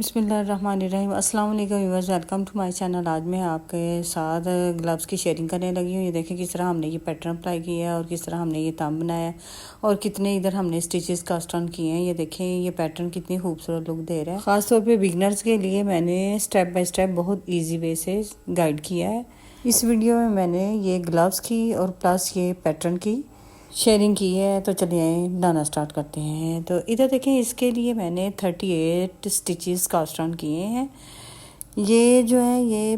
बिस्मिल्लाहिर्रहमानिर्रहीम। अस्सलाम वालेकुम viewers, welcome to my channel. आज मैं आपके साथ ग्लव्स की शेयरिंग करने लगी हूँ। ये देखें किस तरह हमने ये पैटर्न अप्लाई किया है और किस तरह हमने ये थंब बनाया है और कितने इधर हमने स्टिचेस कास्ट ऑन किए हैं। ये देखें ये पैटर्न कितनी खूबसूरत लुक दे रहा है। ख़ास तौर पे बिगनर्स के लिए मैंने स्टेप बाय स्टेप बहुत ईजी वे से गाइड किया है। इस वीडियो में मैंने ये ग्लव्स की और प्लस ये पैटर्न की शेयरिंग की है। तो चलिए बनाना स्टार्ट करते हैं। तो इधर देखें, इसके लिए मैंने 38 स्टिचेस कास्ट ऑन किए हैं। ये जो है ये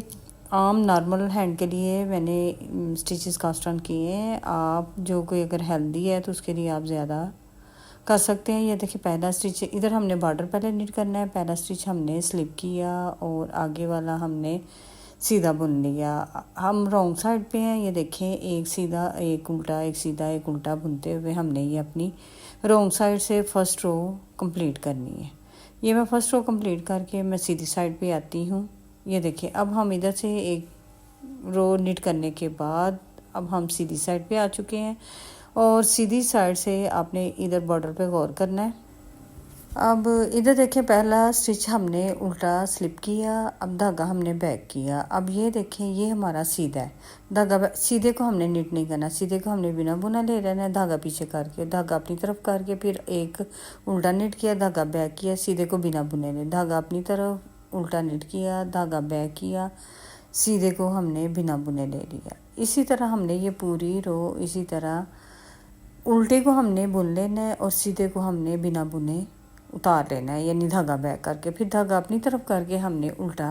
आम नॉर्मल हैंड के लिए मैंने स्टिचेस कास्ट ऑन किए हैं। आप जो कोई अगर हेल्दी है तो उसके लिए आप ज़्यादा कर सकते हैं। ये देखिए पहला स्टिच इधर हमने बॉर्डर पहले निट करना है। पहला स्टिच हमने स्लिप किया और आगे वाला हमने सीधा बुन लिया। हम रॉन्ग साइड पे हैं। ये देखें एक सीधा एक उल्टा, एक सीधा एक उल्टा बुनते हुए हमने ये अपनी रॉन्ग साइड से फर्स्ट रो कंप्लीट करनी है। ये मैं फर्स्ट रो कंप्लीट करके मैं सीधी साइड पे आती हूँ। ये देखिए अब हम इधर से एक रो निट करने के बाद अब हम सीधी साइड पे आ चुके हैं और सीधी साइड से आपने इधर बॉर्डर पे गौर करना है। अब इधर देखिए पहला स्टिच हमने उल्टा स्लिप किया, अब धागा हमने बैक किया। अब ये देखें ये हमारा सीधा है। धागा सीधे को हमने निट नहीं करना, सीधे को हमने बिना बुना ले रहना है। धागा पीछे करके धागा अपनी तरफ करके फिर एक उल्टा निट किया, धागा बैक किया, सीधे को बिना बुने ले, धागा अपनी तरफ उल्टा निट किया, धागा बैक किया, सीधे को हमने बिना बुने ले लिया। इसी तरह हमने ये पूरी रो इसी तरह उल्टे को हमने बुन लेना है और सीधे को हमने बिना बुने उतार लेना है, यानी धागा बैक करके फिर धागा अपनी तरफ करके हमने उल्टा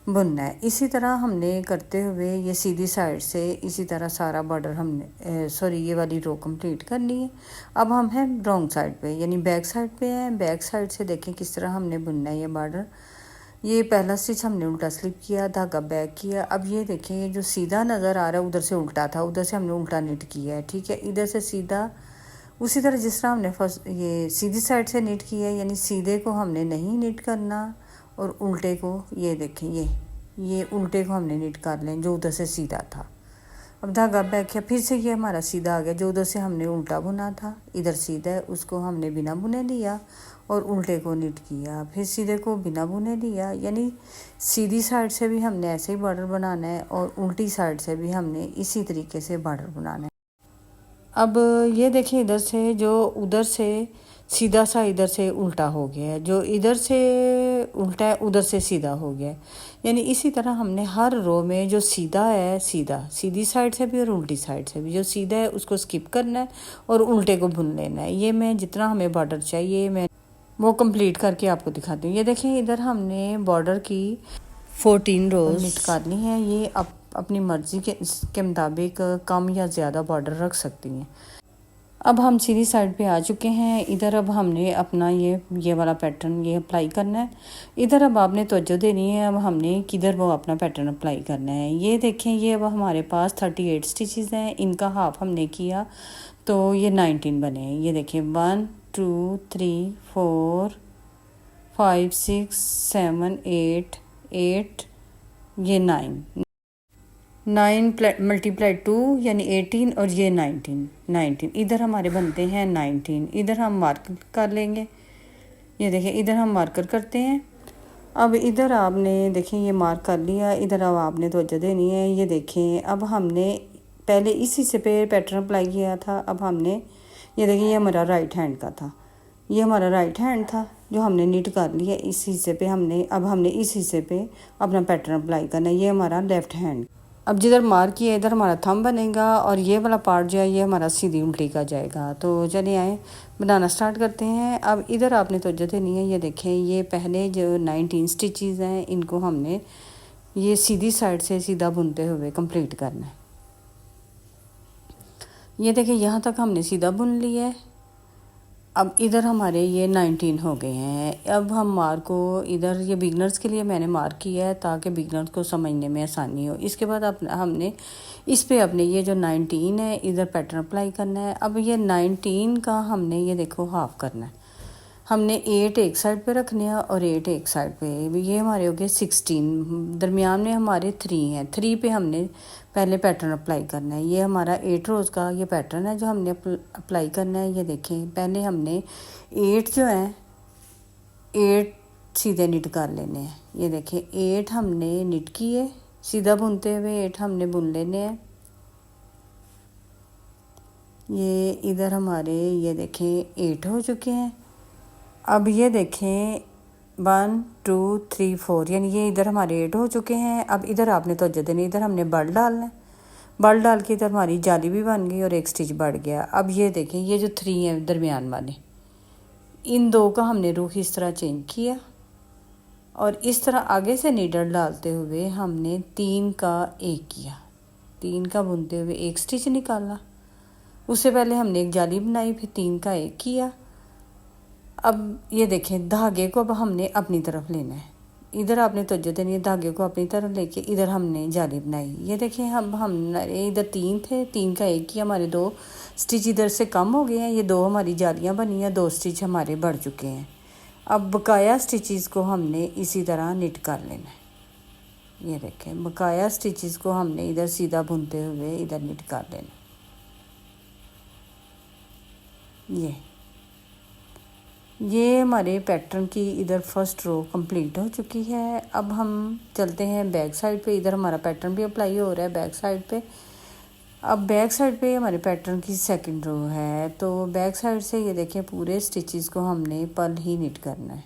बुनना है। इसी तरह हमने करते हुए ये सीधी साइड से इसी तरह सारा बॉर्डर हमने ये वाली रो कंप्लीट करनी है। अब हम हैं रॉन्ग साइड पे, यानी बैक साइड पे हैं। बैक साइड से देखें किस तरह हमने बुनना है ये बॉर्डर। ये पहला स्टिच हमने उल्टा स्लिप किया, धागा बैक किया। अब ये देखें ये जो सीधा नज़र आ रहा है उधर से उल्टा था, उधर से हमने उल्टा निट किया है, ठीक है। इधर से सीधा उसी तरह जिस तरह हमने फर्स्ट ये सीधी साइड से निट किया है, यानी सीधे को हमने नहीं निट करना और उल्टे को ये देखें ये उल्टे को हमने निट कर लें जो उधर से सीधा था। अब धागा बैक किया, फिर से ये हमारा सीधा आ गया। जो उधर से हमने उल्टा बुना था इधर सीधा है, उसको हमने बिना बुने लिया और उल्टे को निट किया, फिर सीधे को बिना बुने लिया। यानी सीधी साइड से भी हमने ऐसे ही बॉर्डर बनाना है और उल्टी साइड से भी हमने इसी तरीके से बॉर्डर बनाना है। अब ये देखिए इधर से जो उधर से सीधा सा इधर से उल्टा हो गया है, जो इधर से उल्टा है उधर से सीधा हो गया है। यानी इसी तरह हमने हर रो में जो सीधा है सीधा सीधी साइड से भी और उल्टी साइड से भी जो सीधा है उसको स्किप करना है और उल्टे को बुन लेना है। ये मैं जितना हमें बॉर्डर चाहिए मैं वो कंप्लीट करके आपको दिखाती हूँ। ये देखें इधर हमने बॉर्डर की 14 रोज निट करनी है। ये अपनी मर्ज़ी के मुताबिक कम या ज़्यादा बॉर्डर रख सकती हैं। अब हम सीधी साइड पे आ चुके हैं। इधर अब हमने अपना ये वाला पैटर्न ये अप्लाई करना है। इधर अब आपने तवज्जो देनी है। अब हमने किधर वो अपना पैटर्न अप्लाई करना है। ये देखें ये अब हमारे पास 38 स्टिचेस हैं, इनका हाफ हमने किया तो ये 19 बने हैं। ये देखें 1 2 3 4 5 6 7 8 8 ये 9 मल्टीप्लाई 2 यानी 18 और ये 19 इधर हमारे बनते हैं 19। इधर हम मार्क कर लेंगे। ये देखें इधर हम मार्कर करते हैं। अब इधर आपने देखें ये मार्क कर लिया। इधर अब आपने तवज्जो देनी है। ये देखें अब हमने पहले इस हिस्से पे पैटर्न अप्लाई किया था। अब हमने ये देखें ये हमारा राइट हैंड का था, ये हमारा राइट हैंड था जो हमने निट कर लिया। इस हिस्से पे हमने इस हिस्से पे अपना पैटर्न अप्लाई करना है। ये हमारा लेफ़्ट हैंड। अब जिधर मार्क किया इधर हमारा थंब बनेगा और ये वाला पार्ट जो है ये हमारा सीधी उल्टी का जाएगा। तो चलिए आए बनाना स्टार्ट करते हैं। अब इधर आपने तवज्जो देनी है। ये देखें ये पहले जो 19 स्टिचेस हैं इनको हमने ये सीधी साइड से सीधा बुनते हुए कंप्लीट करना है। ये देखें यहाँ तक हमने सीधा बुन लिया है। अब इधर हमारे ये 19 हो गए हैं। अब हम मार्क को इधर ये बिगनर्स के लिए मैंने मार्क किया है ताकि बिगनर्स को समझने में आसानी हो। इसके बाद हमने इस पे अपने ये जो 19 है इधर पैटर्न अप्लाई करना है। अब ये 19 का हमने ये देखो हाफ करना है। हमने 8 एक साइड पे रखने हैं और 8 एक साइड पे। ये हमारे हो गए 16। दरमियान में हमारे 3 हैं। 3 पे हमने पहले पैटर्न अप्लाई करना है। ये हमारा 8 रोज़ का ये पैटर्न है जो हमने अप्लाई करना है। ये देखें पहले हमने 8 जो है 8 सीधे निट कर लेने हैं। ये देखें 8 हमने निट किए, सीधा बुनते हुए 8 हमने बुन लेने हैं। ये इधर हमारे ये देखें 8 हो चुके हैं। अब ये देखें 1 2 3 4 यानी ये इधर हमारे 8 हो चुके हैं। अब इधर आपने तवज्जो देनी, इधर हमने बल डालना है। बल डाल के इधर हमारी जाली भी बन गई और एक स्टिच बढ़ गया। अब ये देखें ये जो 3 है दरमियान वाले, इन 2 का हमने रुख इस तरह चेंज किया और इस तरह आगे से नीडल डालते हुए हमने 3 का 1 किया। 3 का बुनते हुए एक स्टिच निकाला। उससे पहले हमने एक जाली बनाई, फिर 3 का 1 किया। अब ये देखें धागे को अब हमने अपनी तरफ लेना है। इधर आपने तवज्जो देनी है, धागे को अपनी तरफ लेके इधर हमने जाली बनाई। ये देखें हमने इधर 3 थे, 3 का 1 किया, हमारे 2 स्टिच इधर से कम हो गए हैं। ये 2 हमारी जालियाँ बनी हैं, 2 स्टिच हमारे बढ़ चुके हैं। अब बकाया स्टिचेस को हमने इसी तरह निट कर लेना है। ये देखें बकाया स्टिचेस को हमने इधर सीधा बुनते हुए इधर निट कर लेना। ये हमारे पैटर्न की इधर फर्स्ट रो कंप्लीट हो चुकी है। अब हम चलते हैं बैक साइड पे। इधर हमारा पैटर्न भी अप्लाई हो रहा है बैक साइड पे। अब बैक साइड पे हमारे पैटर्न की सेकंड रो है, तो बैक साइड से ये देखें पूरे स्टिचेस को हमने पर्ल ही निट करना है।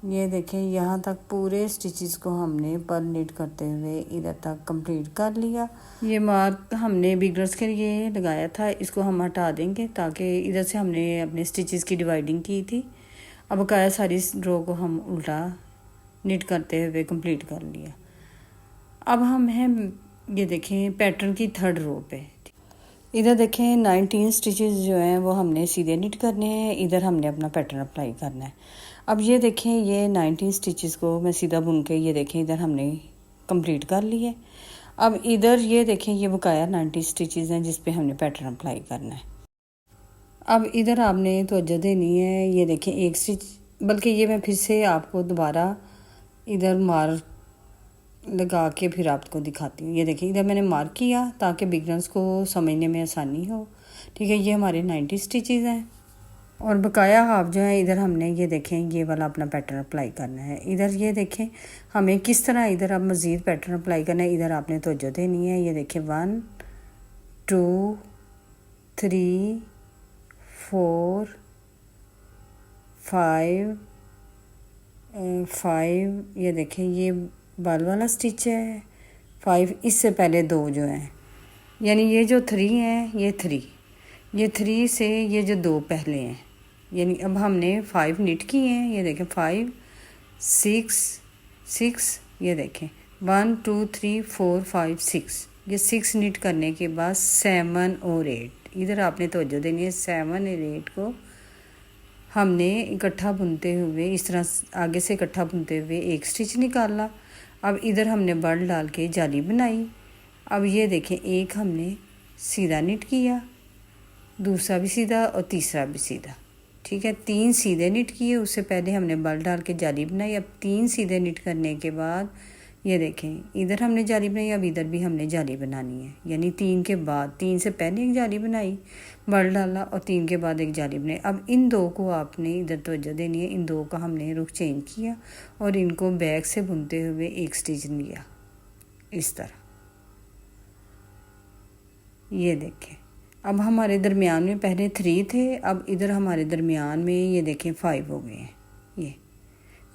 ये देखें यहाँ तक पूरे स्टिचेस को हमने पर्ल निट करते हुए इधर तक कंप्लीट कर लिया। ये मार्क हमने बिगनर्स के लिए लगाया था, इसको हम हटा देंगे ताकि इधर से हमने अपने स्टिचेस की डिवाइडिंग की थी। अब बकाया सारी रो को हम उल्टा निट करते हुए कंप्लीट कर लिया। अब हम हैं ये देखें पैटर्न की थर्ड रो पे। इधर देखें 19 स्टिचेस जो हैं वो हमने सीधे निट करने हैं, इधर हमने अपना पैटर्न अप्लाई करना है। अब ये देखें ये 19 स्टिचेस को मैं सीधा बुन के ये देखें इधर हमने कंप्लीट कर ली है। अब इधर ये देखें ये बकाया 90 स्टिचेस हैं जिस पे हमने पैटर्न अप्लाई करना है। अब इधर आपने तवज्जो देनी है। ये देखें एक स्टिच, बल्कि ये मैं फिर से आपको दोबारा इधर मार्क लगा के फिर आपको दिखाती हूँ। ये देखिए इधर मैंने मार्क किया ताकि बिगनर्स को समझने में आसानी हो। ठीक है, ये हमारे 90 स्टिचेस हैं और बकाया हाफ जो है इधर हमने ये देखें ये वाला अपना पैटर्न अप्लाई करना है। इधर ये देखें हमें किस तरह इधर अब मज़ीद पैटर्न अप्लाई करना है। इधर आपने तवज्जो देनी है। ये देखें 1 2 3 4 5 ये देखें ये बाल वाला स्टिच है 5, इससे पहले 2 जो हैं यानी ये जो 3 हैं ये 3, ये 3 से ये जो 2 पहले हैं यानी अब हमने 5 निट किए हैं। ये देखें 5 6 ये देखें 1 2 3 4 5 6, ये 6 निट करने के बाद 7 और 8 इधर आपने तवज्जो देनी है। 7 और 8 को हमने इकट्ठा बुनते हुए इस तरह आगे से इकट्ठा बुनते हुए एक स्टिच निकाला। अब इधर हमने बल डाल के जाली बनाई। अब ये देखें एक हमने सीधा निट किया, दूसरा भी सीधा और तीसरा भी सीधा। ठीक है, 3 सीधे निट किए, उससे पहले हमने बल डाल के जाली बनाई। अब 3 सीधे निट करने के बाद ये देखें इधर हमने जाली बनाई, अब इधर भी हमने जाली बनानी है यानी 3 के बाद, 3 से पहले एक जाली बनाई, बल डाला और 3 के बाद एक जाली बनाई। अब इन 2 को आपने इधर तवज्जो देनी है। इन 2 का हमने रुख चेंज किया और इनको बैक से बुनते हुए एक स्टिच लिया इस तरह। ये देखें अब हमारे दरमियान में पहले 3 थे, अब इधर हमारे दरमियान में ये देखें 5 हो गए हैं। ये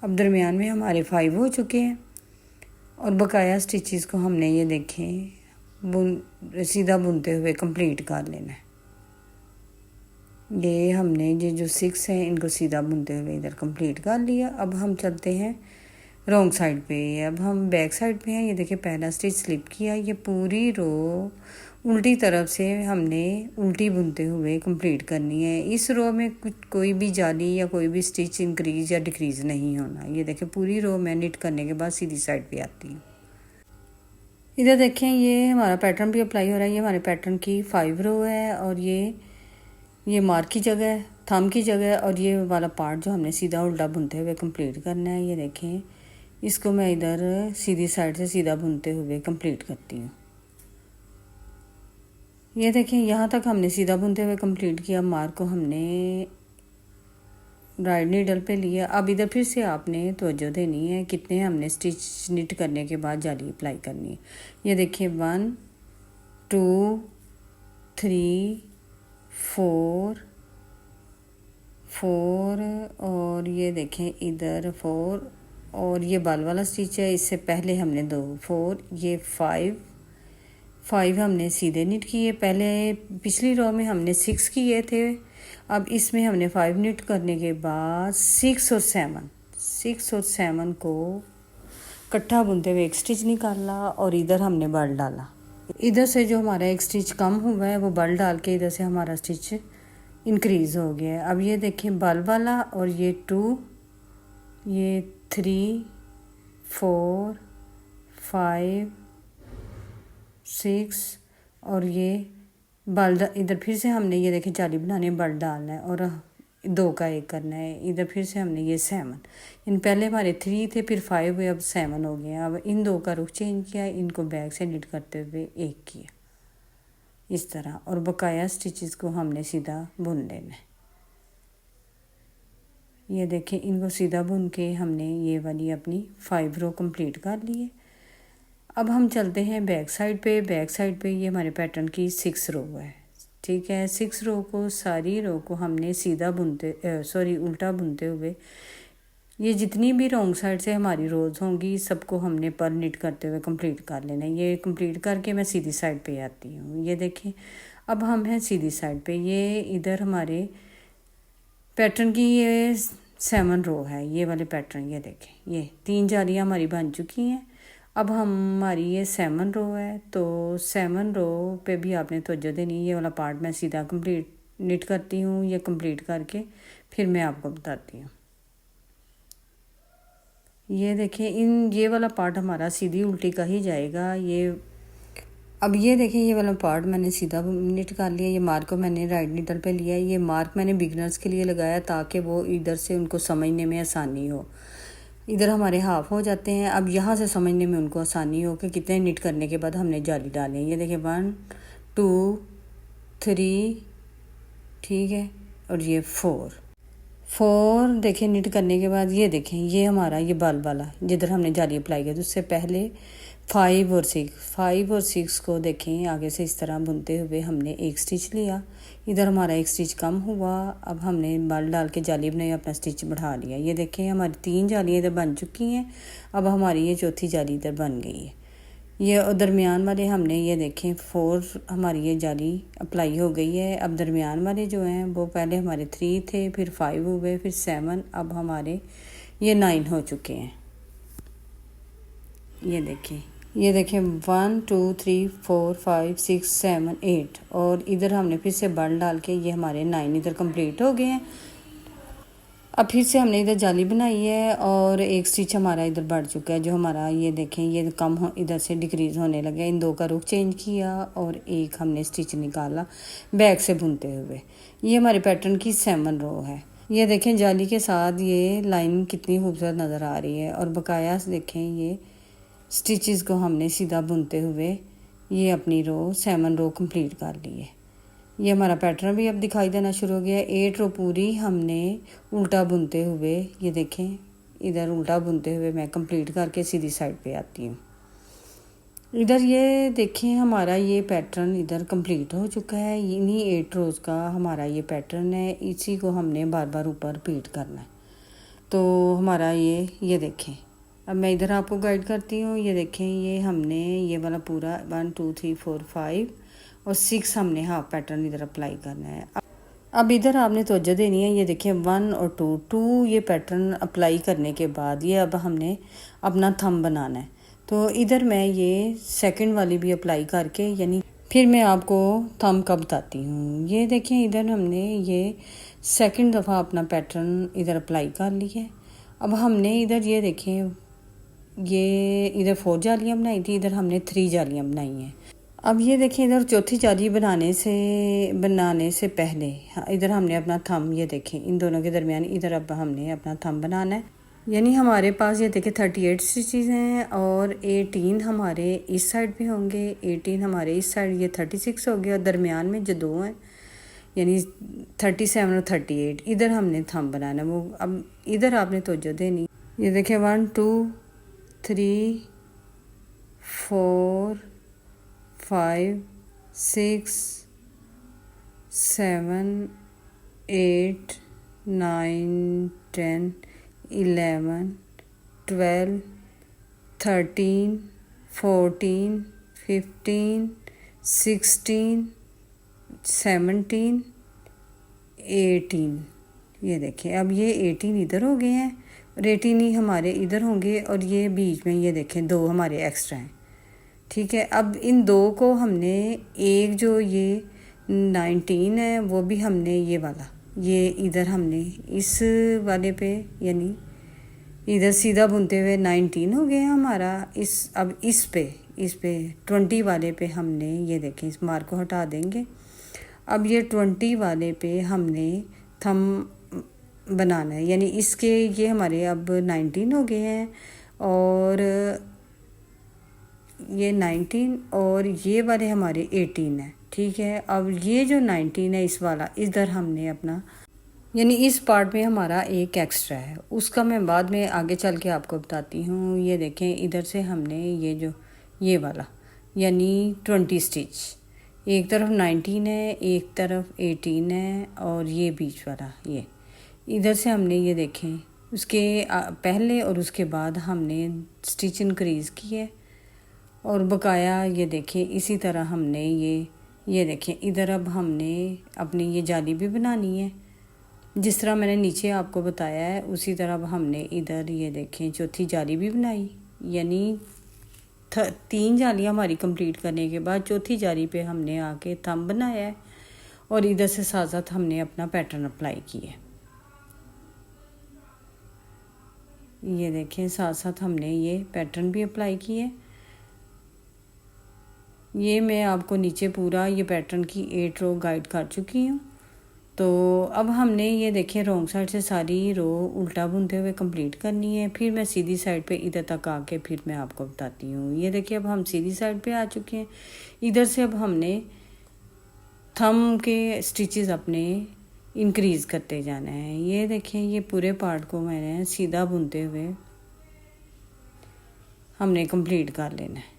अब दरमियान में हमारे 5 हो चुके हैं और बकाया स्टिचेस को हमने ये देखें सीधा बुनते हुए कंप्लीट कर लेना है। ये हमने ये जो 6 हैं इनको सीधा बुनते हुए इधर कंप्लीट कर लिया। अब हम चलते हैं रॉन्ग साइड पे। अब हम बैक साइड पे हैं। ये देखिए पहला स्टिच स्लिप किया, ये पूरी रो उल्टी तरफ से हमने उल्टी बुनते हुए कंप्लीट करनी है। इस रो में कोई भी जाली या कोई भी स्टिच इंक्रीज या डिक्रीज नहीं होना। ये देखें पूरी रो मैं निट करने के बाद सीधी साइड पे आती हूँ। इधर देखें ये हमारा पैटर्न भी अप्लाई हो रहा है। ये हमारे पैटर्न की 5 रो है और ये मार्क की जगह है, थंब की जगह है और ये वाला पार्ट जो हमने सीधा उल्टा बुनते हुए कंप्लीट करना है। ये देखें इसको मैं इधर सीधी साइड से सीधा बुनते हुए कंप्लीट करती हूँ। ये देखें यहाँ तक हमने सीधा बुनते हुए कंप्लीट किया। मार्क को हमने राइट नीडल पे लिया। अब इधर फिर से आपने तवज्जो देनी है कितने हमने स्टिच निट करने के बाद जाली अप्लाई करनी है। ये देखिए 1 2 3 4 और ये देखें इधर 4 और ये बाल वाला स्टिच है, इससे पहले हमने 2 4 ये 5 हमने सीधे निट किए। पहले पिछली रो में हमने 6 किए थे, अब इसमें हमने 5 निट करने के बाद 6 और 7 को इकट्ठा बुनते हुए एक स्टिच निकाला और इधर हमने बल डाला। इधर से जो हमारा एक स्टिच कम हुआ है वो बल डाल के इधर से हमारा स्टिच इंक्रीज़ हो गया है। अब ये देखें बल वाला और ये 2 ये 3 4 5 6 और ये बल इधर फिर से हमने ये देखें जाली बनाने बल डालना है और 2 का 1 करना है। इधर फिर से हमने ये 7 इन पहले हमारे 3 थे, फिर 5 हुए, अब 7 हो गए। अब इन 2 का रुख चेंज किया, इनको बैक से निट करते हुए 1 किया इस तरह, और बकाया स्टिचेस को हमने सीधा बुन लेना है। ये देखें इनको सीधा बुन के हमने ये वाली अपनी 5 रो कंप्लीट कर ली है। अब हम चलते हैं बैक साइड पे। बैक साइड पे ये हमारे पैटर्न की 6 रो है, ठीक है। 6 रो को सारी रो को हमने सीधा उल्टा बुनते हुए ये जितनी भी रॉन्ग साइड से हमारी रोज़ होंगी सबको हमने पर निट करते हुए कंप्लीट कर लेना है। ये कंप्लीट करके मैं सीधी साइड पे आती हूँ। ये देखें अब हम हैं सीधी साइड पे। ये इधर हमारे पैटर्न की ये 7 रो है, ये वाले पैटर्न। ये देखें ये 3 जालियाँ हमारी बन चुकी हैं। अब हमारी ये 7 रो है, तो 7 रो पे भी आपने तवज्जो देनी। ये वाला पार्ट मैं सीधा कंप्लीट निट करती हूँ, ये कंप्लीट करके फिर मैं आपको बताती हूँ। ये देखें ये वाला पार्ट हमारा सीधी उल्टी का ही जाएगा। अब ये देखें ये वाला पार्ट मैंने सीधा निट कर लिया। ये मार्क को मैंने राइट नीडल पे लिया। ये मार्क मैंने बिगनर्स के लिए लगाया ताकि वो इधर से उनको समझने में आसानी हो। इधर हमारे हाफ हो जाते हैं, अब यहाँ से समझने में उनको आसानी हो कि कितने निट करने के बाद हमने जाली डालें। ये देखें 1 2 3 ठीक है, और ये 4 देखें निट करने के बाद। ये देखें ये हमारा ये बाल वाला जिधर हमने जाली अप्लाई किया, तो उससे पहले 5 और 6 को देखें आगे से इस तरह बुनते हुए हमने एक स्टिच लिया। इधर हमारा एक स्टिच कम हुआ, अब हमने बाल डाल के जाली बनाई, अपना स्टिच बढ़ा लिया। ये देखें हमारी 3 जालियाँ इधर बन चुकी हैं। अब हमारी ये चौथी जाली इधर बन गई है। ये दरमियान वाले हमने ये देखें 4 हमारी ये जाली अप्लाई हो गई है। अब दरमियान वाले जो हैं वो पहले हमारे 3 थे, फिर 5 हो गए, फिर 7, अब हमारे ये 9 हो चुके हैं। ये देखें 1 2 3 4 5 6 7 8 और इधर हमने फिर से बल डाल के ये हमारे 9 इधर कंप्लीट हो गए हैं। अब फिर से हमने इधर जाली बनाई है और एक स्टिच हमारा इधर बढ़ चुका है। जो हमारा ये देखें ये कम हो इधर से डिक्रीज़ होने लगे। इन 2 का रुख चेंज किया और एक हमने स्टिच निकाला बैक से बुनते हुए। ये हमारे पैटर्न की 7 रो है। ये देखें जाली के साथ ये लाइन कितनी खूबसूरत नज़र आ रही है। और बकाया देखें ये स्टिचेस को हमने सीधा बुनते हुए ये अपनी 7 रो कंप्लीट कर ली है। ये हमारा पैटर्न भी अब दिखाई देना शुरू हो गया। 8 रो पूरी हमने उल्टा बुनते हुए, ये देखें इधर उल्टा बुनते हुए मैं कंप्लीट करके सीधी साइड पे आती हूँ। इधर ये देखें हमारा ये पैटर्न इधर कंप्लीट हो चुका है। इन्हीं 8 रोज़ का हमारा ये पैटर्न है, इसी को हमने बार बार ऊपर रिपीट करना है। तो हमारा ये देखें अब मैं इधर आपको गाइड करती हूँ। ये देखें ये हमने ये वाला पूरा 1 2 3 4 5 और 6 हमने हाफ पैटर्न इधर अप्लाई करना है। अब इधर आपने तवज्जो देनी है। ये देखें 1 और 2 ये पैटर्न अप्लाई करने के बाद ये अब हमने अपना थंब बनाना है। तो इधर मैं ये सेकंड वाली भी अप्लाई करके यानी फिर मैं आपको थंब का बताती हूँ। ये देखें इधर हमने ये सेकंड दफ़ा अपना पैटर्न इधर अप्लाई कर लिया है। अब हमने इधर ये देखें ये इधर 4 जालियाँ बनाई थी, इधर हमने 3 जालियाँ बनाई हैं। अब ये देखें इधर चौथी जाली बनाने से पहले इधर हमने अपना थंब, ये देखें इन दोनों के दरमियान इधर अब हमने अपना थंब बनाना है। यानी हमारे पास ये देखिए 38 स्टिचेस हैं और 18 हमारे इस साइड पे होंगे, 18 हमारे इस साइड, ये 36 हो गया और दरमियान में जो दो हैं यानी 37 और 38 इधर हमने थंब बनाना वो। अब इधर आपने तवज्जो देनी। ये देखिए 1 2 3 4 5 6 7 8 9 10 11 12 13 14 15 16 17 18। ये देखें अब ये 18 इधर हो गए हैं और 18 ही हमारे इधर होंगे और ये बीच में ये देखें दो हमारे एक्स्ट्रा हैं। ठीक है, अब इन दो को हमने एक जो ये 19 है वो भी हमने ये वाला ये इधर हमने इस वाले पे यानी इधर सीधा बुनते हुए 19 हो गया हमारा। अब इस पे 20 वाले पे हमने ये देखें इस मार्क को हटा देंगे। अब ये 20 वाले पे हमने थम बनाना है यानी इसके ये हमारे अब 19 हो गए हैं और ये 19 और ये वाले हमारे 18 है। ठीक है, अब ये जो 19 है इस वाला इधर हमने अपना यानी इस पार्ट में हमारा एक एक्स्ट्रा है, उसका मैं बाद में आगे चल के आपको बताती हूँ। ये देखें इधर से हमने ये जो ये वाला यानी 20 स्टिच, एक तरफ 19 है एक तरफ 18 है और ये बीच वाला ये इधर से हमने ये देखें उसके पहले और उसके बाद हमने स्टिच इंक्रीज़ की है और बकाया ये देखें इसी तरह हमने ये देखें इधर अब हमने अपनी ये जाली भी बनानी है जिस तरह मैंने नीचे आपको बताया है उसी तरह अब हमने इधर ये देखें चौथी जाली भी बनाई यानी 3 जालियाँ हमारी कंप्लीट करने के बाद चौथी जाली पे हमने आके थंब बनाया है और इधर से साथ साथ हमने अपना पैटर्न अप्लाई किया है। ये देखें साथ साथ हमने ये पैटर्न भी अप्लाई किया है। ये मैं आपको नीचे पूरा ये पैटर्न की 8 रो गाइड कर चुकी हूँ। तो अब हमने ये देखें रॉन्ग साइड से सारी रो उल्टा बुनते हुए कंप्लीट करनी है, फिर मैं सीधी साइड पे इधर तक आके फिर मैं आपको बताती हूँ। ये देखिए अब हम सीधी साइड पे आ चुके हैं। इधर से अब हमने थंब के स्टिचेस अपने इंक्रीज़ करते जाना है। ये देखें ये पूरे पार्ट को मैंने सीधा बुनते हुए हमने कंप्लीट कर लेना है।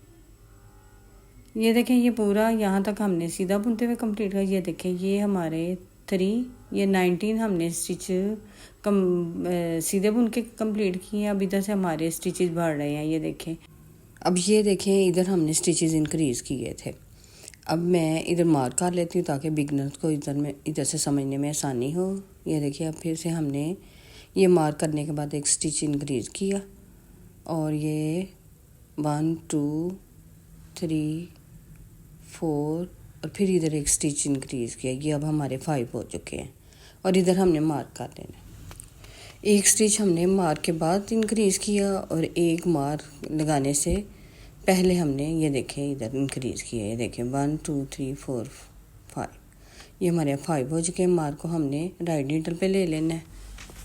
ये देखें ये पूरा यहाँ तक हमने सीधा बुनते हुए कंप्लीट कर। ये देखें ये हमारे 3 ये 19 हमने स्टिच सीधे बुन के कंप्लीट किए हैं। अब इधर से हमारे स्टिचेस बढ़ रहे हैं। ये देखें अब ये देखें इधर हमने स्टिचेस इंक्रीज़ किए थे। अब मैं इधर मार्क कर लेती हूँ ताकि बिगनर्स को इधर से समझने में आसानी हो। ये देखिए अब फिर से हमने ये मार्क करने के बाद एक स्टिच इंक्रीज़ किया और ये 1 2 3 4 और फिर इधर एक स्टिच इंक्रीज़ किया। ये अब हमारे 5 हो चुके हैं और इधर हमने मार्क कर लेना। एक स्टिच हमने मार्क के बाद इंक्रीज़ किया और एक मार्क लगाने से पहले हमने ये देखें इधर इंक्रीज़ किया। ये देखें 1 2 3 4 5 ये हमारे 5 हो चुके हैं। मार्क को हमने राइट नीडल पे ले लेना है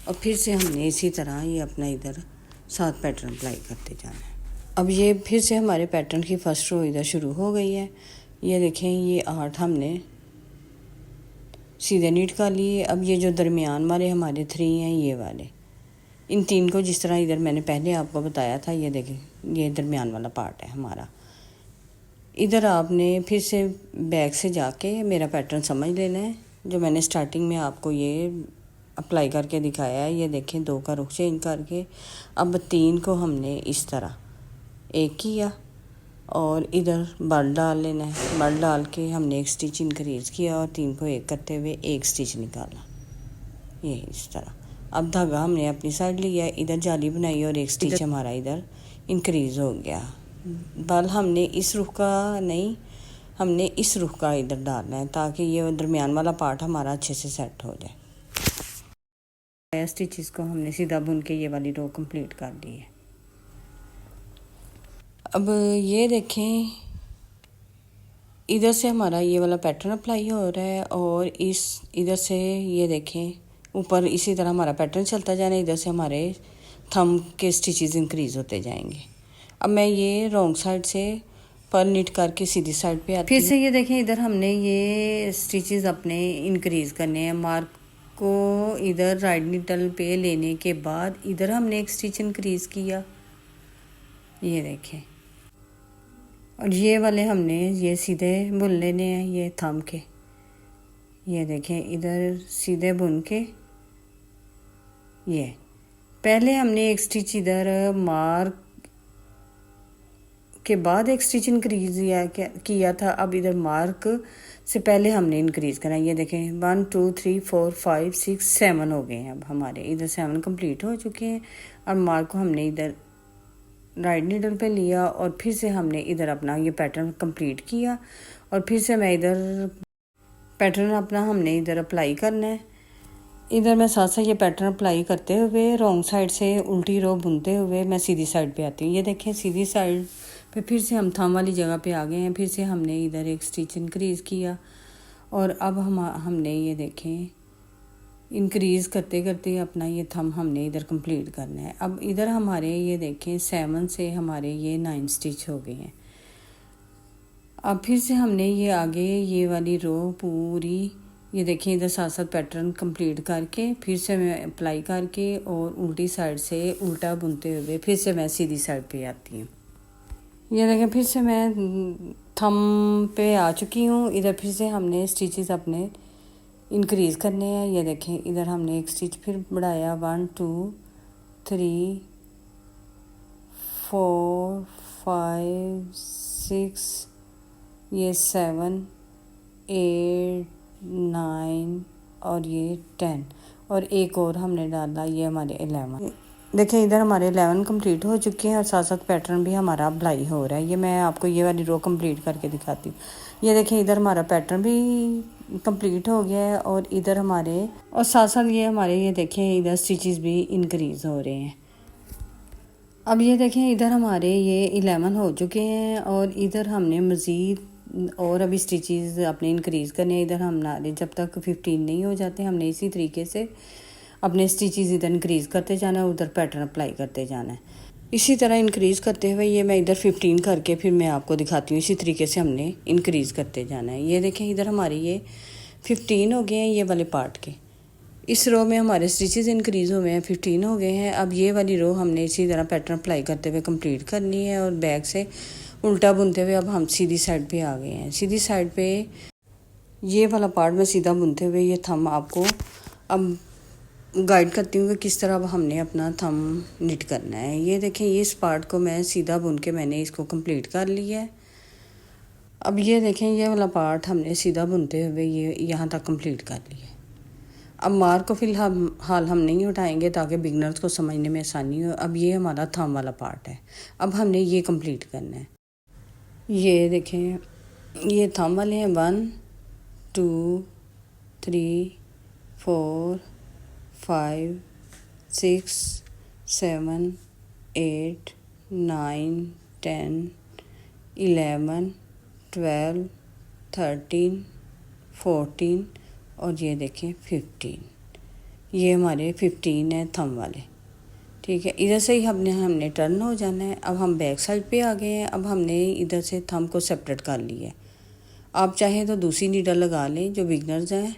और फिर से हमने इसी तरह ये अपना इधर 7 पैटर्न अप्लाई करते जाना है। अब ये फिर से हमारे पैटर्न की फर्स्ट रो इधर शुरू हो गई है। ये देखें ये 8 हमने सीधे नीट कर लिए। अब ये जो दरमियान वाले हमारे 3 हैं ये वाले इन 3 को जिस तरह इधर मैंने पहले आपको बताया था ये देखें ये दरमियान वाला पार्ट है हमारा। इधर आपने फिर से बैक से जाके मेरा पैटर्न समझ लेना है जो मैंने स्टार्टिंग में आपको ये अप्लाई करके दिखाया है। ये देखें 2 का रुख चेंज करके अब 3 को हमने इस तरह एक किया और इधर बल डाल लेना है। बल डाल के हमने एक स्टिच इंक्रीज़ किया और 3 को एक करते हुए एक स्टिच निकाला। ये इस तरह अब धागा हमने अपनी साइड लिया, इधर जाली बनाई और एक स्टिच हमारा इधर इंक्रीज़ हो गया। बल हमने इस रुख का नहीं हमने इस रुख का इधर डालना है ताकि ये दरमियान वाला पार्ट हमारा अच्छे से सेट हो जाए। स्टिचेस को हमने सीधा बुन के ये वाली रो कंप्लीट कर दी है। अब ये देखें इधर से हमारा ये वाला पैटर्न अप्लाई हो रहा है और इधर से ये देखें ऊपर इसी तरह हमारा पैटर्न चलता जाना है। इधर से हमारे थंब के स्टिचेस इंक्रीज़ होते जाएंगे। अब मैं ये रॉन्ग साइड से पर निट करके सीधी साइड पे आती हूँ। फिर से ये देखें, इधर हमने ये स्टिचेस अपने इंक्रीज़ करने हैं। मार्क को इधर राइट नीडल पे लेने के बाद इधर हमने एक स्टिच इंक्रीज़ किया, ये देखें। और ये वाले हमने ये सीधे बुन लेने हैं, ये थंब के, ये देखें इधर सीधे बुन के। ये पहले हमने एक स्टिच इधर मार्क के बाद एक स्टिच इंक्रीज किया था। अब इधर मार्क से पहले हमने इंक्रीज़ करा। ये देखें 1 2 3 4 5 6 7 हो गए हैं। अब हमारे इधर 7 कंप्लीट हो चुके हैं। और मार्क को हमने इधर राइट नीडल पे लिया और फिर से हमने इधर अपना ये पैटर्न कंप्लीट किया। और फिर से मैं इधर पैटर्न अपना हमने इधर अप्लाई करना है। इधर मैं साथ साथ ये पैटर्न अप्लाई करते हुए रॉन्ग साइड से उल्टी रो बुनते हुए मैं सीधी साइड पे आती हूँ। ये देखें सीधी साइड पे फिर से हम थंब वाली जगह पे आ गए हैं। फिर से हमने इधर एक स्टिच इंक्रीज़ किया और अब हमने ये देखें इंक्रीज़ करते करते अपना ये थंब हमने इधर कंप्लीट करना है। अब इधर हमारे ये देखें 7 से हमारे ये 9 स्टिच हो गए हैं। अब फिर से हमने ये आगे ये वाली रो पूरी ये देखें इधर साथ साथ पैटर्न कंप्लीट करके फिर से मैं अप्लाई करके और उल्टी साइड से उल्टा बुनते हुए फिर से मैं सीधी साइड पे आती हूँ। ये देखें फिर से मैं थंब पे आ चुकी हूँ। इधर फिर से हमने स्टिचेस अपने इंक्रीज़ करने हैं। ये देखें इधर हमने एक स्टिच फिर बढ़ाया 1 2 3 4 5 6 ये 7 8 9 और ये 10 और एक और हमने डाला ये हमारे 11। देखें इधर हमारे 11 कंप्लीट हो चुके हैं और साथ साथ पैटर्न भी हमारा अप्लाई हो रहा है। ये मैं आपको ये वाली रो कंप्लीट करके दिखाती हूँ। ये देखें इधर हमारा पैटर्न भी कंप्लीट हो गया है और इधर हमारे और साथ साथ ये हमारे ये देखें इधर स्टिचेस भी इंक्रीज़ हो रहे हैं। अब ये देखें इधर हमारे ये 11 हो चुके हैं और इधर हमने मज़ीद और अभी स्टिचेस अपने इंक्रीज़ करने। इधर हमारे जब तक 15 नहीं हो जाते हमने इसी तरीके से अपने स्टिचेस इधर इंक्रीज़ करते जाना है, उधर पैटर्न अप्लाई करते जाना है। इसी तरह इंक्रीज़ करते हुए ये मैं इधर 15 करके फिर मैं आपको दिखाती हूँ। इसी तरीके से हमने इंक्रीज़ करते जाना है। ये देखें इधर हमारी ये 15 हो गए हैं ये वाले पार्ट के। इस रो में हमारे स्टिचेस इंक्रीज़ हुए हैं, 15 हो गए हैं। अब ये वाली रो हमने इसी तरह पैटर्न अप्लाई करते हुए कंप्लीट करनी है और बैक से उल्टा बुनते हुए अब हम सीधी साइड पे आ गए हैं। सीधी साइड पे ये वाला पार्ट में सीधा बुनते हुए ये थंब आपको अब गाइड करती हूँ कि किस तरह अब हमने अपना थंब निट करना है। ये देखें इस पार्ट को मैं सीधा बुन के मैंने इसको कंप्लीट कर लिया है। अब ये देखें ये वाला पार्ट हमने सीधा बुनते हुए ये यहाँ तक कंप्लीट कर लिया है। अब मार्क को फ़िलहाल हम नहीं उठाएंगे ताकि बिगनर्स को समझने में आसानी हो। अब ये हमारा थंब वाला पार्ट है, अब हमने ये कंप्लीट करना है। ये देखें ये थंब वाले हैं 1 2 3 4 5 6 7 8 9 10 11 12 13 14 और ये देखें 15। ये हमारे 15 है थंब वाले, ठीक है। इधर से ही हमने टर्न हो जाना है। अब हम बैक साइड पे आ गए हैं। अब हमने इधर से थंब को सेपरेट कर लिया है। आप चाहें तो दूसरी नीडल लगा लें जो बिगनर्स हैं।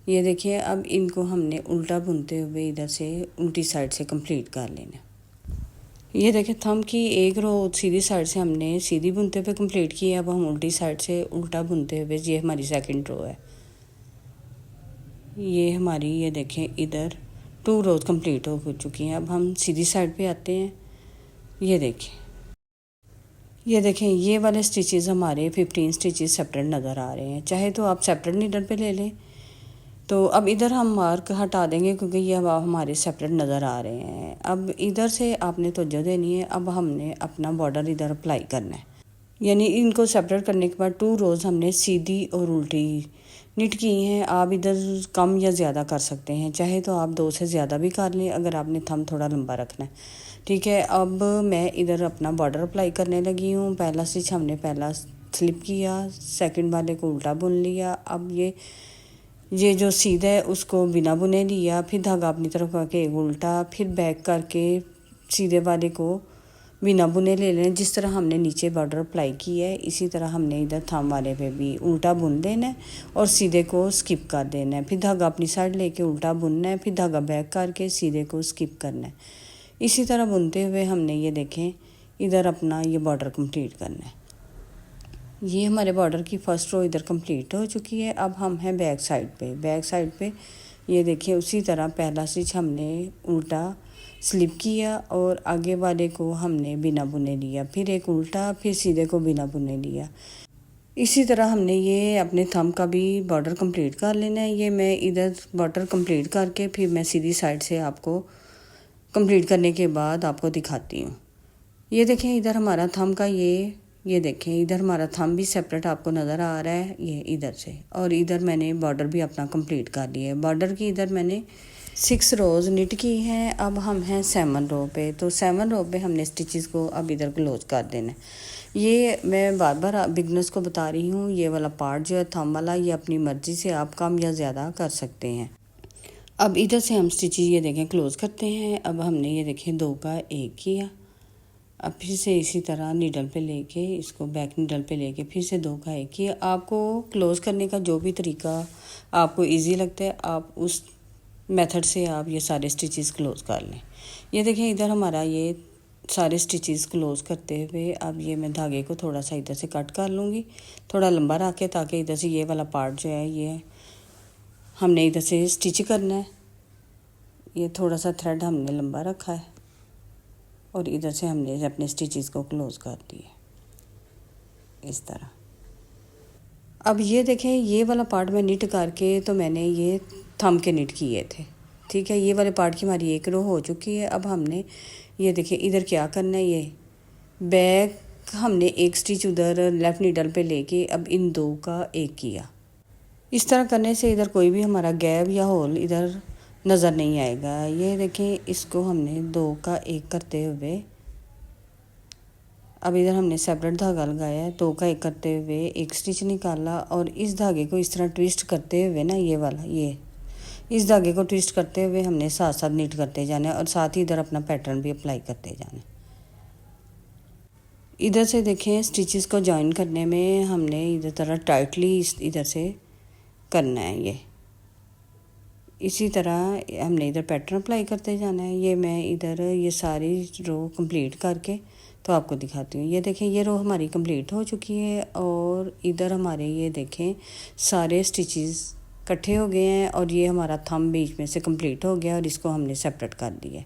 ये देखिए अब इनको हमने उल्टा बुनते हुए इधर से उल्टी साइड से कंप्लीट कर लेना। ये देखिए थंब की एक रो सीधी साइड से हमने सीधी बुनते हुए कंप्लीट की है। अब हम उल्टी साइड से उल्टा बुनते हुए ये हमारी सेकंड रो है। ये हमारी ये देखें इधर 2 रोज कंप्लीट हो चुकी हैं। अब हम सीधी साइड पे आते हैं। ये देखें ये वाले स्टिचेस हमारे 15 स्टिचेस सेपरेट नज़र आ रहे हैं। चाहे तो आप सेपरेट नीडल पे ले लें। तो अब इधर हम मार्क हटा देंगे क्योंकि ये अब हमारे सेपरेट नज़र आ रहे हैं। अब इधर से आपने तवज्जो देनी है। अब हमने अपना बॉर्डर इधर अप्लाई करना है, यानी इनको सेपरेट करने के बाद 2 रोज़ हमने सीधी और उल्टी निट की हैं। आप इधर कम या ज़्यादा कर सकते हैं, चाहे तो आप 2 से ज़्यादा भी कर लें अगर आपने थंब थोड़ा लंबा रखना है, ठीक है। अब मैं इधर अपना बॉर्डर अप्लाई करने लगी हूँ। पहला स्टिच हमने पहला स्लिप किया, सेकंड वाले को उल्टा बुन लिया। अब ये जो सीधा है उसको बिना बुने लिया, फिर धागा अपनी तरफ करके उल्टा, फिर बैक करके सीधे वाले को बिना बुने ले लें। जिस तरह हमने नीचे बॉर्डर अप्लाई की है इसी तरह हमने इधर थंब वाले पे भी उल्टा बुन देना है और सीधे को स्किप कर देना है। फिर धागा अपनी साइड लेके उल्टा बुनना है, फिर धागा बैक करके सीधे को स्किप करना है। इसी तरह बुनते हुए हमने ये देखें इधर अपना ये बॉर्डर कंप्लीट करना है। ये हमारे बॉर्डर की फ़र्स्ट रो इधर कंप्लीट हो चुकी है। अब हम हैं बैक साइड पे। बैक साइड पे ये देखिए उसी तरह पहला स्टिच हमने उल्टा स्लिप किया और आगे वाले को हमने बिना बुने लिया, फिर एक उल्टा, फिर सीधे को बिना बुने लिया। इसी तरह हमने ये अपने थंब का भी बॉर्डर कंप्लीट कर लेना है। ये मैं इधर बॉर्डर कंप्लीट करके फिर मैं सीधी साइड से आपको कंप्लीट करने के बाद आपको दिखाती हूँ। ये देखें इधर हमारा थंब का ये देखें इधर हमारा थंब भी सेपरेट आपको नज़र आ रहा है ये इधर से, और इधर मैंने बॉर्डर भी अपना कंप्लीट कर लिया है। बॉर्डर की इधर मैंने 6 रोज़ निट की हैं। अब हम हैं 7 रो पे, तो 7 रो पे हमने स्टिचेस को अब इधर क्लोज कर देना है। ये मैं बार बार बिगनर्स को बता रही हूँ, ये वाला पार्ट जो है थंब वाला ये अपनी मर्ज़ी से आप कम या ज़्यादा कर सकते हैं। अब इधर से हम स्टिचेस ये देखें क्लोज़ करते हैं। अब हमने ये देखें 2 का 1 किया, अब फिर से इसी तरह नीडल पे लेके इसको बैक नीडल पे लेके फिर से 2 का 1 किया। आपको क्लोज़ करने का जो भी तरीका आपको इजी लगता है आप उस मेथड से आप ये सारे स्टिचेस क्लोज़ कर लें। ये देखें इधर हमारा ये सारे स्टिचेस क्लोज़ करते हुए अब ये मैं धागे को थोड़ा सा इधर से कट कर लूँगी, थोड़ा लंबा रख के, ताकि इधर से ये वाला पार्ट जो है ये हमने इधर से स्टिच करना है। ये थोड़ा सा थ्रेड हमने लंबा रखा है और इधर से हमने अपने स्टिचेस को क्लोज़ कर दिए इस तरह। अब ये देखें ये वाला पार्ट मैं निट करके तो मैंने ये थंब के निट किए थे, ठीक है। ये वाले पार्ट की हमारी 1 रो हो चुकी है। अब हमने ये देखिए इधर क्या करना है, ये बैक हमने 1 स्टिच उधर लेफ़्ट नीडल पे लेके अब इन 2 का 1 किया। इस तरह करने से इधर कोई भी हमारा गैप या होल इधर नज़र नहीं आएगा। ये देखें इसको हमने 2 का 1 करते हुए अब इधर हमने सेपरेट धागा लगाया है, 2 का 1 करते हुए 1 स्टिच निकाला और इस धागे को इस तरह ट्विस्ट करते हुए ना ये वाला इस धागे को ट्विस्ट करते हुए हमने साथ साथ निट करते जाना है और साथ ही इधर अपना पैटर्न भी अप्लाई करते जाना है। इधर से देखें स्टिचेस को जॉइन करने में हमने इधर तरह टाइटली इधर से करना है। ये इसी तरह हमने इधर पैटर्न अप्लाई करते जाना है। ये मैं इधर ये सारी रो कंप्लीट करके तो आपको दिखाती हूँ। ये देखें ये रो हमारी कंप्लीट हो चुकी है और इधर हमारे ये देखें सारे स्टिचेस इकट्ठे हो गए हैं और ये हमारा थंब बीच में से कंप्लीट हो गया और इसको हमने सेपरेट कर दिया।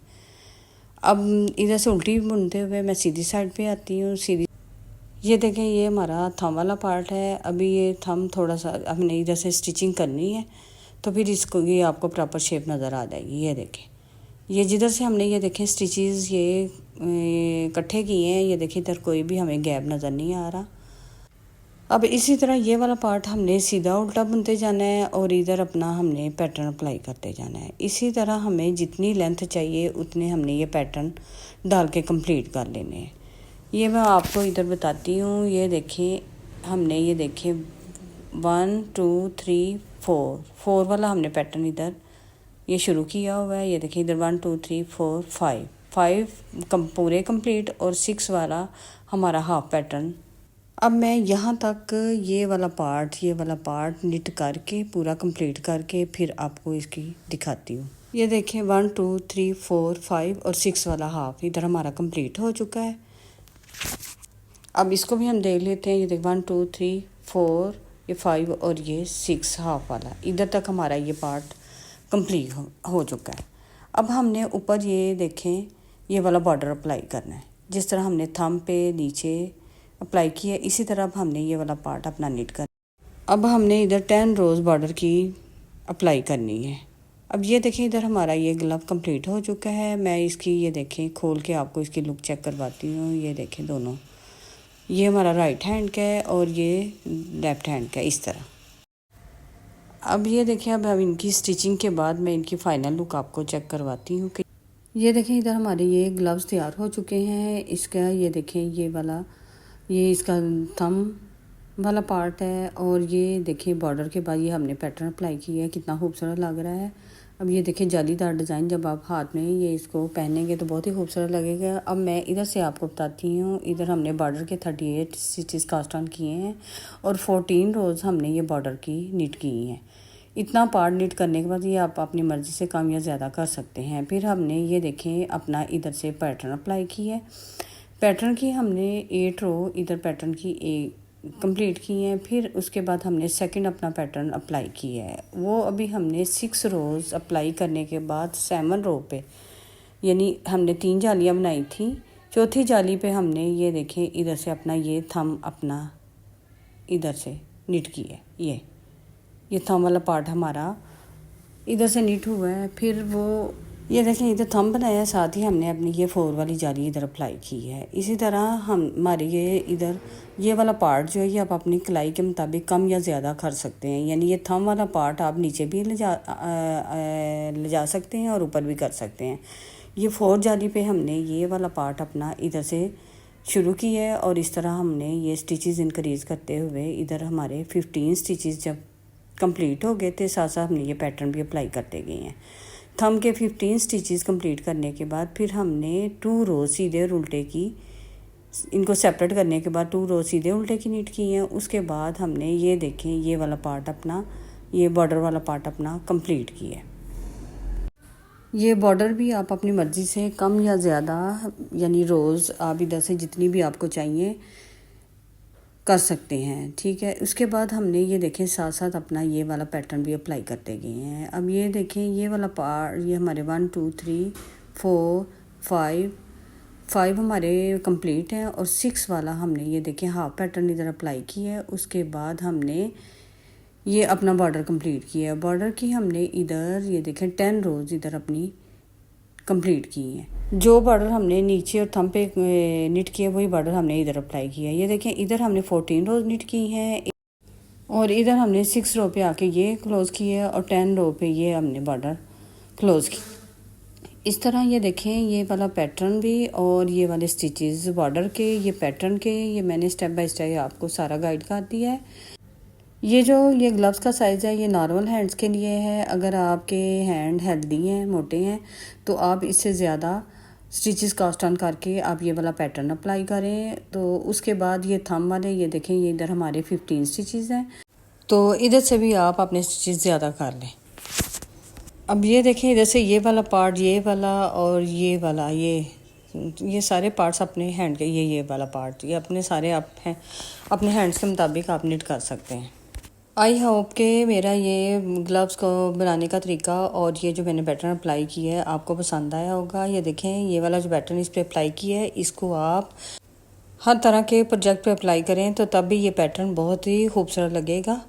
अब इधर से उल्टी बुनते हुए मैं सीधी साइड पे आती हूँ। सीधी ये देखें ये हमारा थंब वाला पार्ट है। अभी ये थंब थोड़ा सा हमने इधर से स्टिचिंग करनी है तो फिर इसको ये आपको प्रॉपर शेप नज़र आ जाएगी। ये देखें ये जिधर से हमने ये देखें स्टिचेस ये इकट्ठे किए हैं, ये देखें इधर कोई भी हमें गैप नज़र नहीं आ रहा। अब इसी तरह ये वाला पार्ट हमने सीधा उल्टा बुनते जाना है और इधर अपना हमने पैटर्न अप्लाई करते जाना है। इसी तरह हमें जितनी लेंथ चाहिए उतने हमने ये पैटर्न डाल के कंप्लीट कर लेने हैं। ये मैं आपको इधर बताती हूँ। ये देखें हमने ये देखें 1 2 3 4 वाला हमने पैटर्न इधर ये शुरू किया हुआ है। ये देखिए इधर 1 2 3 4 5 पूरे कंप्लीट और 6 वाला हमारा हाफ पैटर्न। अब मैं यहाँ तक ये वाला पार्ट निट करके पूरा कंप्लीट करके फिर आपको इसकी दिखाती हूँ। ये देखें 1 2 3 4 5 और 6 वाला हाफ इधर हमारा कंप्लीट हो चुका है। अब इसको भी हम देख लेते हैं। ये देख 1 2 3 4 ये 5 और ये 6 हाफ वाला इधर तक हमारा ये पार्ट कंप्लीट हो चुका है। अब हमने ऊपर ये देखें ये वाला बॉर्डर अप्लाई करना है। जिस तरह हमने थंब पे नीचे अप्लाई किया इसी तरह अब हमने ये वाला पार्ट अपना निट कर। अब हमने इधर 10 रोज़ बॉर्डर की अप्लाई करनी है। अब ये देखें इधर हमारा ये ग्लव कंप्लीट हो चुका है। मैं इसकी ये देखें खोल के आपको इसकी लुक चेक करवाती हूँ। ये देखें दोनों, ये हमारा राइट हैंड का है और ये लेफ़्ट हैंड का इस तरह। अब ये देखें अब इनकी स्टिचिंग के बाद मैं इनकी फ़ाइनल लुक आपको चेक करवाती हूँ कि ये देखें इधर हमारे ये ग्लव्स तैयार हो चुके हैं। इसका ये देखें ये इसका थंब वाला पार्ट है और ये देखिए बॉर्डर के बाद ये हमने पैटर्न अप्लाई किया है, कितना खूबसूरत लग रहा है। अब ये देखिए जालीदार डिज़ाइन, जब आप हाथ में ये इसको पहनेंगे तो बहुत ही खूबसूरत लगेगा। अब मैं इधर से आपको बताती हूँ। इधर हमने बॉर्डर के 38 स्टिचेस कास्ट ऑन किए हैं और 14 रोज़ हमने ये बॉर्डर की निट की हैं। इतना पार्ट निट करने के बाद ये आप अपनी मर्ज़ी से कम या ज़्यादा कर सकते हैं। फिर हमने ये देखें अपना इधर से पैटर्न अप्लाई की है। पैटर्न की हमने 8 रो इधर पैटर्न की कंप्लीट की हैं। फिर उसके बाद हमने सेकंड अपना पैटर्न अप्लाई किया है। वो अभी हमने 6 रोज़ अप्लाई करने के बाद 7 रो पे, यानी हमने 3 जालियाँ बनाई थी, चौथी जाली पे हमने ये देखें इधर से अपना ये थम अपना इधर से निट की है। ये थम वाला पार्ट हमारा इधर से निट हुआ है। फिर वो ये देखें इधर थंब बनाया, साथ ही हमने अपनी ये 4 वाली जाली इधर अप्लाई की है। इसी तरह हमारे ये इधर ये वाला पार्ट जो है ये आप अपनी कलाई के मुताबिक कम या ज़्यादा कर सकते हैं। यानी ये थंब वाला पार्ट आप नीचे भी ले जा सकते हैं और ऊपर भी कर सकते हैं। ये 4 जाली पे हमने ये वाला पार्ट अपना इधर से शुरू किया है और इस तरह हमने ये स्टिचेस इंक्रीज़ करते हुए इधर हमारे 15 स्टिचेस जब कंप्लीट हो गए थे, साथ साथ हमने ये पैटर्न भी अप्लाई करते गए हैं। थंब के 15 स्टिचेस कंप्लीट करने के बाद फिर हमने 2 रो सीधे और उल्टे की, इनको सेपरेट करने के बाद 2 रो सीधे उल्टे की नीट की हैं। उसके बाद हमने ये देखें ये वाला पार्ट अपना, ये बॉर्डर वाला पार्ट अपना कंप्लीट किया है। ये बॉर्डर भी आप अपनी मर्ज़ी से कम या ज़्यादा, यानी रोज़ आप इधर से जितनी भी आपको चाहिए कर सकते हैं, ठीक है। उसके बाद हमने ये देखें साथ साथ अपना ये वाला पैटर्न भी अप्लाई करते गए हैं। अब ये देखें ये वाला पार्ट, ये हमारे 1 2 3 4 5 हमारे कंप्लीट हैं और 6 वाला हमने ये देखें हाफ पैटर्न इधर अप्लाई किया है। उसके बाद हमने ये अपना बॉर्डर कंप्लीट किया है। बॉर्डर की हमने इधर ये देखें 10 रोज़ इधर अपनी कंप्लीट की हैं। जो बॉर्डर हमने नीचे और थंब पे निट किया वही बॉर्डर हमने इधर अप्लाई किया है। ये देखें इधर हमने 14 रोज़ निट की हैं और इधर हमने 6 रो पे आके ये क्लोज़ किया है और 10 रो पे ये हमने बॉर्डर क्लोज़ की। इस तरह ये देखें ये वाला पैटर्न भी और ये वाले स्टिचेस बॉर्डर के, ये पैटर्न के, ये मैंने स्टेप बाय स्टेप आपको सारा गाइड कर दिया है। ये ग्लव्स का साइज़ है ये नॉर्मल हैंड्स के लिए है। अगर आपके हैंड हेल्दी हैं, मोटे हैं, तो आप इससे ज़्यादा स्टिचेस कास्ट ऑन करके आप ये वाला पैटर्न अप्लाई करें। तो उसके बाद ये थंब वाले ये देखें ये इधर हमारे 15 स्टिचेस हैं, तो इधर से भी आप अपने स्टिचेस ज़्यादा कर लें। अब ये देखें इधर से ये वाला पार्ट, ये वाला और ये वाला, ये सारे पार्ट्स अपने हैंड के, ये वाला पार्ट, ये अपने सारे आप हैं अपने हैंड्स के मुताबिक आप निट कर सकते हैं। आई होप कि मेरा ये ग्लव्स को बनाने का तरीका और ये जो मैंने पैटर्न अप्लाई किया है आपको पसंद आया होगा। ये देखें ये वाला जो पैटर्न इस पर अप्लाई किया है इसको आप हर तरह के प्रोजेक्ट पे अप्लाई करें तो तब भी ये पैटर्न बहुत ही खूबसूरत लगेगा।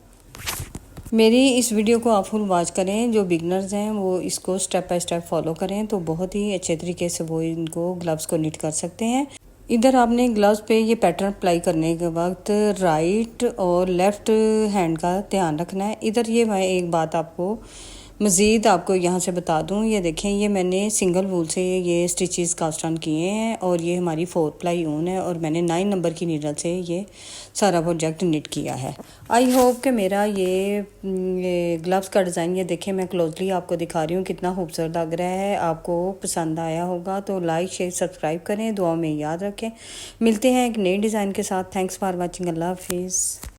मेरी इस वीडियो को आप फुल वॉच करें। जो बिगनर्स हैं वो इसको स्टेप बाय स्टेप फॉलो करें तो बहुत ही अच्छे तरीके से वो इनको ग्लव्स को निट कर सकते हैं। इधर आपने ग्लव्स पे ये पैटर्न अप्लाई करने के वक्त राइट और लेफ़्ट हैंड का ध्यान रखना है। इधर ये मैं एक बात आपको मज़ीद आपको यहाँ से बता दूँ, ये देखें ये मैंने सिंगल वूल से ये स्टिचेस कास्ट ऑन किए हैं और ये हमारी 4 प्लाई ऊन है और मैंने 9 नंबर की नीडल से ये सारा प्रोजेक्ट निट किया है। आई होप कि मेरा ये ग्लव्स का डिज़ाइन ये देखें मैं क्लोजली आपको दिखा रही हूँ कितना खूबसूरत लग रहा है, आपको पसंद आया होगा तो लाइक शेयर सब्सक्राइब करें, दुआ में याद रखें। मिलते हैं एक नए डिज़ाइन के साथ। Thanks for watching. अल्लाह हाफिज़।